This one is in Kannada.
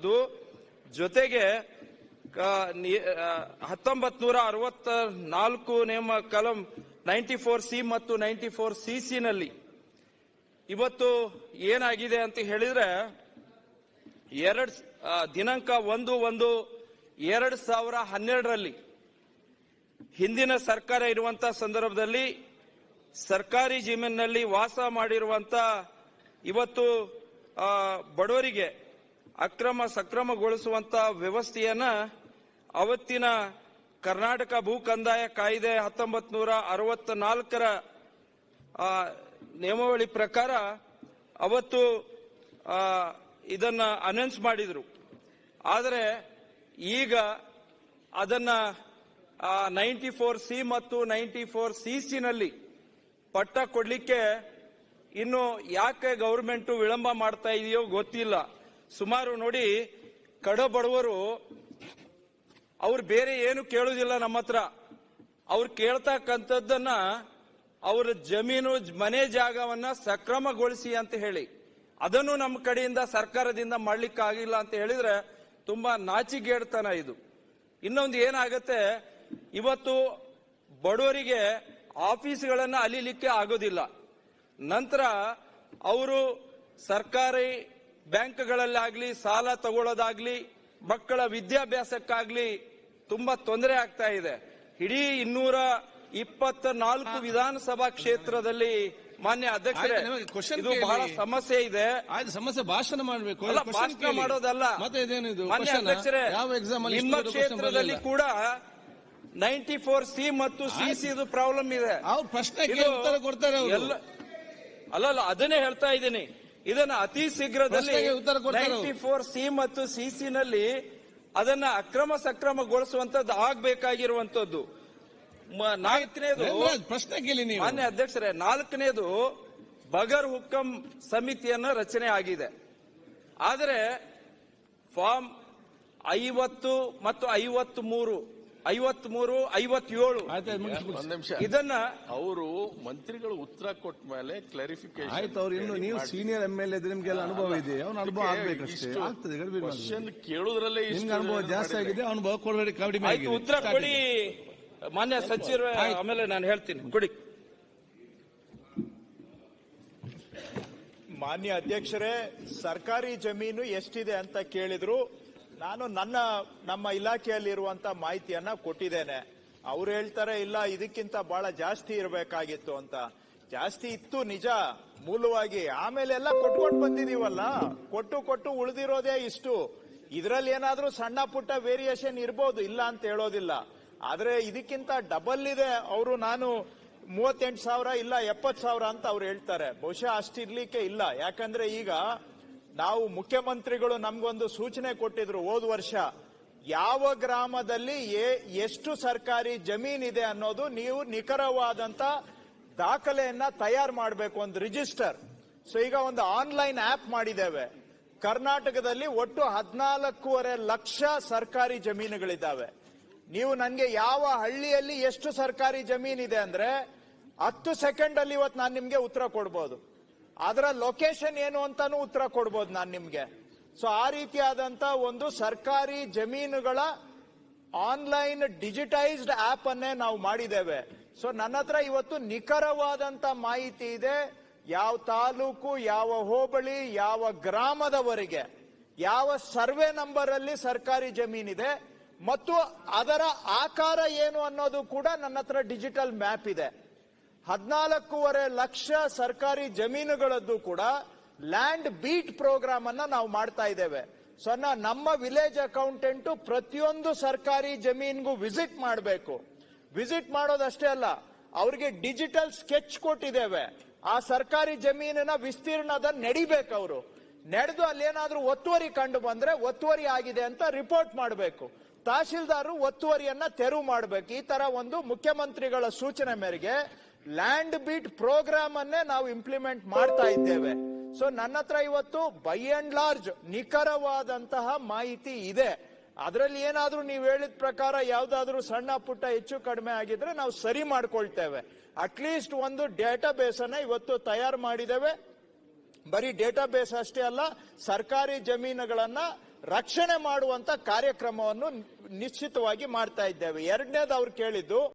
ಆಗಿರುವಂತದ್ದು. ಜೊತೆಗೆ 1964 ನೇಮ ಕಲಂ 94C ಮತ್ತು 94CC ನಲ್ಲಿ ಇವತ್ತು ಏನಾಗಿದೆ ಅಂತ ಹೇಳಿದ್ರೆ ದಿನಾಂಕ 1/1/2012 ಹಿಂದಿನ ಸರ್ಕಾರ ಇರುವಂತಹ ಸಂದರ್ಭದಲ್ಲಿ ಸರ್ಕಾರಿ ಜಮೀನಿನಲ್ಲಿ ವಾಸ ಮಾಡಿರುವಂತ ಇವತ್ತು ಬಡವರಿಗೆ ಅಕ್ರಮ ಸಕ್ರಮಗೊಳಿಸುವಂತ ವ್ಯವಸ್ಥೆಯನ್ನ ಅವತ್ತಿನ ಕರ್ನಾಟಕ ಭೂ ಕಂದಾಯ ಕಾಯ್ದೆ 1964ರ ನಿಯಮಾವಳಿ ಪ್ರಕಾರ ಅವತ್ತು ಇದನ್ನ ಅನೌನ್ಸ್ ಮಾಡಿದ್ರು. ಆದರೆ ಈಗ ಅದನ್ನ 94C ಮತ್ತು 94CC ನಲ್ಲಿ ಪಟ್ಟ ಕೊಡ್ಲಿಕ್ಕೆ ಇನ್ನು ಯಾಕೆ ಗವರ್ಮೆಂಟ್ ವಿಳಂಬ ಮಾಡ್ತಾ ಇದೆಯೋ ಗೊತ್ತಿಲ್ಲ. ಸುಮಾರು ನೋಡಿ, ಕಡಬಡವರು ಅವ್ರು ಬೇರೆ ಏನು ಕೇಳುವುದಿಲ್ಲ ನಮ್ಮ ಹತ್ರ. ಅವ್ರು ಕೇಳ್ತಕ್ಕಂಥದ್ದನ್ನ ಅವ್ರ ಜಮೀನು ಮನೆ ಜಾಗವನ್ನ ಸಕ್ರಮಗೊಳಿಸಿ ಅಂತ ಹೇಳಿ, ಅದನ್ನು ನಮ್ಮ ಕಡೆಯಿಂದ ಸರ್ಕಾರದಿಂದ ಮಾಡ್ಲಿಕ್ಕಾಗಿಲ್ಲ ಅಂತ ಹೇಳಿದ್ರೆ ತುಂಬಾ ನಾಚಿಗೇಡ್ತನ ಇದು. ಇನ್ನೊಂದು ಏನಾಗತ್ತೆ, ಇವತ್ತು ಬಡವರಿಗೆ ಆಫೀಸ್ಗಳನ್ನ ಅಲಿಲಿಕ್ಕೆ ಆಗೋದಿಲ್ಲ. ನಂತರ ಅವರು ಸರ್ಕಾರಿ ಬ್ಯಾಂಕ್ಗಳಲ್ಲಾಗ್ಲಿ ಸಾಲ ತಗೊಳ್ಳೋದಾಗ್ಲಿ ಮಕ್ಕಳ ವಿದ್ಯಾಭ್ಯಾಸಕ್ಕಾಗ್ಲಿ ತುಂಬಾ ತೊಂದರೆ ಆಗ್ತಾ ಇದೆ. ಇಡೀ 224 ವಿಧಾನಸಭಾ ಕ್ಷೇತ್ರದಲ್ಲಿ ಮಾನ್ಯ ಅಧ್ಯಕ್ಷರೇ ಇದು ಬಹಳ ಸಮಸ್ಯೆ ಇದೆ. ಸಮಸ್ಯೆ ಭಾಷಣ ಮಾಡಬೇಕು, ಭಾಷಣ ಮಾಡೋದಲ್ಲ. ಮಾನ್ಯ ಅಧ್ಯಕ್ಷರೇ, ನಿಮ್ಮ ಕ್ಷೇತ್ರದಲ್ಲಿ ಕೂಡ 94C ಮತ್ತು CC ಇದು ಪ್ರಾಬ್ಲಮ್ ಇದೆ. ಅಲ್ಲಲ್ಲ, ಅದನ್ನೇ ಹೇಳ್ತಾ ಇದ್ದೀನಿ. ಇದನ್ನ ಅತಿ ಶೀಘ್ರದಲ್ಲಿ 94C ಮತ್ತು CC ನಲ್ಲಿ ಅದನ್ನ ಅಕ್ರಮ ಸಕ್ರಮಗೊಳಿಸುವಂತದ್ದು ಆಗ್ಬೇಕಾಗಿರುವಂತದ್ದು. ಮಾನ್ಯ ಅಧ್ಯಕ್ಷರೇ, 4ನೇದು ಬಗರ್ ಹುಕ್ಕಂ ಸಮಿತಿಯನ್ನ ರಚನೆ ಆಗಿದೆ. ಆದರೆ ಫಾರ್ಮ್ 50 ಮತ್ತು 53, 57 ಇದನ್ನ ಅವರು ಮಂತ್ರಿಗಳು ಉತ್ತರ ಕೊಟ್ಟ ಮೇಲೆ ಕ್ಲಾರಿಫಿಕೇಶನ್ ಆಯ್ತು. ಅವ್ರು ಇನ್ನು ನೀವು ಸೀನಿಯರ್ MLA ಇದ್ರೆ ನಿಮ್ಗೆಲ್ಲ ಅನುಭವ ಇದೆ, ಅವ್ನ ಅನುಭವ ಆಗ್ಬೇಕಷ್ಟೇ. ಆಗ್ತದೆ, ಕ್ವಶನ್ ಕೇಳುವುದರಲ್ಲೇ ನಿಮ್ಗೆ ಅನುಭವ ಜಾಸ್ತಿ ಆಗಿದೆ, ಅನುಭವ ಕಡಿಮೆ ಆಗಿದೆ. ಉತ್ತರ ಕೊಡಿ ಮಾನ್ಯ ಸಚಿವರು, ಆಮೇಲೆ ನಾನು ಹೇಳ್ತೀನಿ. ಕೊಡಿ. ಮಾನ್ಯ ಅಧ್ಯಕ್ಷರೇ, ಸರ್ಕಾರಿ ಜಮೀನು ಎಷ್ಟಿದೆ ಅಂತ ಕೇಳಿದ್ರು. ನಾನು ನಮ್ಮ ಇಲಾಖೆಯಲ್ಲಿರುವಂತ ಮಾಹಿತಿಯನ್ನ ಕೊಟ್ಟಿದ್ದೇನೆ. ಅವ್ರು ಹೇಳ್ತಾರೆ ಇಲ್ಲ ಇದಕ್ಕಿಂತ ಬಹಳ ಜಾಸ್ತಿ ಇರಬೇಕಾಗಿತ್ತು ಅಂತ. ಜಾಸ್ತಿ ಇತ್ತು ನಿಜ ಮೂಲವಾಗಿ, ಆಮೇಲೆ ಎಲ್ಲ ಕೊಟ್ಕೊಂಡು ಬಂದಿದೀವಲ್ಲ, ಕೊಟ್ಟು ಉಳಿದಿರೋದೇ ಇಷ್ಟು. ಇದರಲ್ಲಿ ಏನಾದ್ರೂ ಸಣ್ಣ ಪುಟ್ಟ ವೇರಿಯೇಷನ್ ಇರ್ಬೋದು, ಇಲ್ಲ ಅಂತ ಹೇಳೋದಿಲ್ಲ. ಆದ್ರೆ ಇದಕ್ಕಿಂತ ಡಬಲ್ ಇದೆ. ಅವರು ನಾನು 38,000 ಇಲ್ಲ 70,000 ಅಂತ ಅವ್ರು ಹೇಳ್ತಾರೆ. ಬಹುಶಃ ಅಷ್ಟಿರ್ಲಿಕ್ಕೆ ಇಲ್ಲ. ಯಾಕಂದ್ರೆ ಈಗ ನಾವು ಮುಖ್ಯಮಂತ್ರಿಗಳು ನಮ್ಗೊಂದು ಸೂಚನೆ ಕೊಟ್ಟಿದ್ರು ಹೋದ ವರ್ಷ, ಯಾವ ಗ್ರಾಮದಲ್ಲಿ ಎಷ್ಟು ಸರ್ಕಾರಿ ಜಮೀನಿದೆ ಅನ್ನೋದು ನೀವು ನಿಖರವಾದಂತ ದಾಖಲೆಯನ್ನ ತಯಾರು ಮಾಡಬೇಕು, ಒಂದು ರಿಜಿಸ್ಟರ್. ಸೊ ಈಗ ಒಂದು ಆನ್ಲೈನ್ ಆಪ್ ಮಾಡಿದ್ದೇವೆ. ಕರ್ನಾಟಕದಲ್ಲಿ ಒಟ್ಟು 14.5 ಲಕ್ಷ ಸರ್ಕಾರಿ ಜಮೀನುಗಳಿದ್ದಾವೆ. ನೀವು ನನಗೆ ಯಾವ ಹಳ್ಳಿಯಲ್ಲಿ ಎಷ್ಟು ಸರ್ಕಾರಿ ಜಮೀನಿದೆ ಅಂದ್ರೆ 10 ಸೆಕೆಂಡ್ ಅಲ್ಲಿ ಇವತ್ತು ನಾನು ನಿಮ್ಗೆ ಉತ್ತರ ಕೊಡ್ಬೋದು. ಅದರ ಲೊಕೇಶನ್ ಏನು ಅಂತಾನು ಉತ್ತರ ಕೊಡ್ಬೋದು ನಾನು ನಿಮ್ಗೆ. ಸೊ ಆ ರೀತಿಯಾದಂತ ಒಂದು ಸರ್ಕಾರಿ ಜಮೀನುಗಳ ಆನ್ಲೈನ್ ಡಿಜಿಟೈಸ್ಡ್ ಆಪ್ ಅನ್ನೇ ನಾವು ಮಾಡಿದ್ದೇವೆ. ಸೊ ನನ್ನ ಹತ್ರ ಇವತ್ತು ನಿಖರವಾದಂತ ಮಾಹಿತಿ ಇದೆ. ಯಾವ ತಾಲೂಕು, ಯಾವ ಹೋಬಳಿ, ಯಾವ ಗ್ರಾಮದವರೆಗೆ, ಯಾವ ಸರ್ವೆ ನಂಬರ್ ಅಲ್ಲಿ ಸರ್ಕಾರಿ ಜಮೀನಿದೆ ಮತ್ತು ಅದರ ಆಕಾರ ಏನು ಅನ್ನೋದು ಕೂಡ ನನ್ನ ಹತ್ರ ಡಿಜಿಟಲ್ ಮ್ಯಾಪ್ ಇದೆ. 14.5 ಲಕ್ಷ ಸರ್ಕಾರಿ ಜಮೀನುಗಳದ್ದು ಕೂಡ ಲ್ಯಾಂಡ್ ಬೀಟ್ ಪ್ರೋಗ್ರಾಮ್ ಅನ್ನ ನಾವು ಮಾಡ್ತಾ ಇದ್ದೇವೆ. ಸೊ ನಮ್ಮ ವಿಲೇಜ್ ಅಕೌಂಟೆಂಟ್ ಪ್ರತಿಯೊಂದು ಸರ್ಕಾರಿ ಜಮೀನ್ಗೂ ವಿಸಿಟ್ ಮಾಡಬೇಕು. ವಿಸಿಟ್ ಮಾಡೋದಷ್ಟೇ ಅಲ್ಲ, ಅವ್ರಿಗೆ ಡಿಜಿಟಲ್ ಸ್ಕೆಚ್ ಕೊಟ್ಟಿದ್ದೇವೆ. ಆ ಸರ್ಕಾರಿ ಜಮೀನಿನ ವಿಸ್ತೀರ್ಣದ ನಡಿಬೇಕು. ಅವರು ನಡೆದು ಅಲ್ಲೇನಾದ್ರೂ ಒತ್ತುವರಿ ಕಂಡು ಬಂದ್ರೆ ಒತ್ತುವರಿ ಆಗಿದೆ ಅಂತ ರಿಪೋರ್ಟ್ ಮಾಡಬೇಕು. ತಹಶೀಲ್ದಾರರು ಒತ್ತುವರಿಯನ್ನ ತೆರವು ಮಾಡಬೇಕು. ಈ ತರ ಒಂದು ಮುಖ್ಯಮಂತ್ರಿಗಳ ಸೂಚನೆ ಮೇರೆಗೆ ಲ್ಯಾಂಡ್ ಬೀಟ್ ಪ್ರೋಗ್ರಾಮ್ ಅನ್ನೇ ನಾವು ಇಂಪ್ಲಿಮೆಂಟ್ ಮಾಡ್ತಾ ಇದ್ದೇವೆ. ಸೊ ನನ್ನ ಹತ್ರ ಇವತ್ತು ಬೈ ಅಂಡ್ ಲಾರ್ಜ್ ನಿಖರವಾದಂತಹ ಮಾಹಿತಿ ಇದೆ. ಅದರಲ್ಲಿ ಏನಾದ್ರೂ ನೀವು ಹೇಳಿದ ಪ್ರಕಾರ ಯಾವ್ದಾದ್ರೂ ಸಣ್ಣ ಪುಟ್ಟ ಹೆಚ್ಚು ಕಡಿಮೆ ಆಗಿದ್ರೆ ನಾವು ಸರಿ ಮಾಡ್ಕೊಳ್ತೇವೆ. ಅಟ್ಲೀಸ್ಟ್ ಒಂದು ಡೇಟಾ ಬೇಸ್ ಅನ್ನ ಇವತ್ತು ತಯಾರು ಮಾಡಿದ್ದೇವೆ. ಬರೀ ಡೇಟಾ ಬೇಸ್ ಅಷ್ಟೇ ಅಲ್ಲ, ಸರ್ಕಾರಿ ಜಮೀನುಗಳನ್ನ ರಕ್ಷಣೆ ಮಾಡುವಂತ ಕಾರ್ಯಕ್ರಮವನ್ನು ನಿಶ್ಚಿತವಾಗಿ ಮಾಡ್ತಾ ಇದ್ದೇವೆ. ಎರಡನೇದು ಅವ್ರು ಕೇಳಿದ್ದು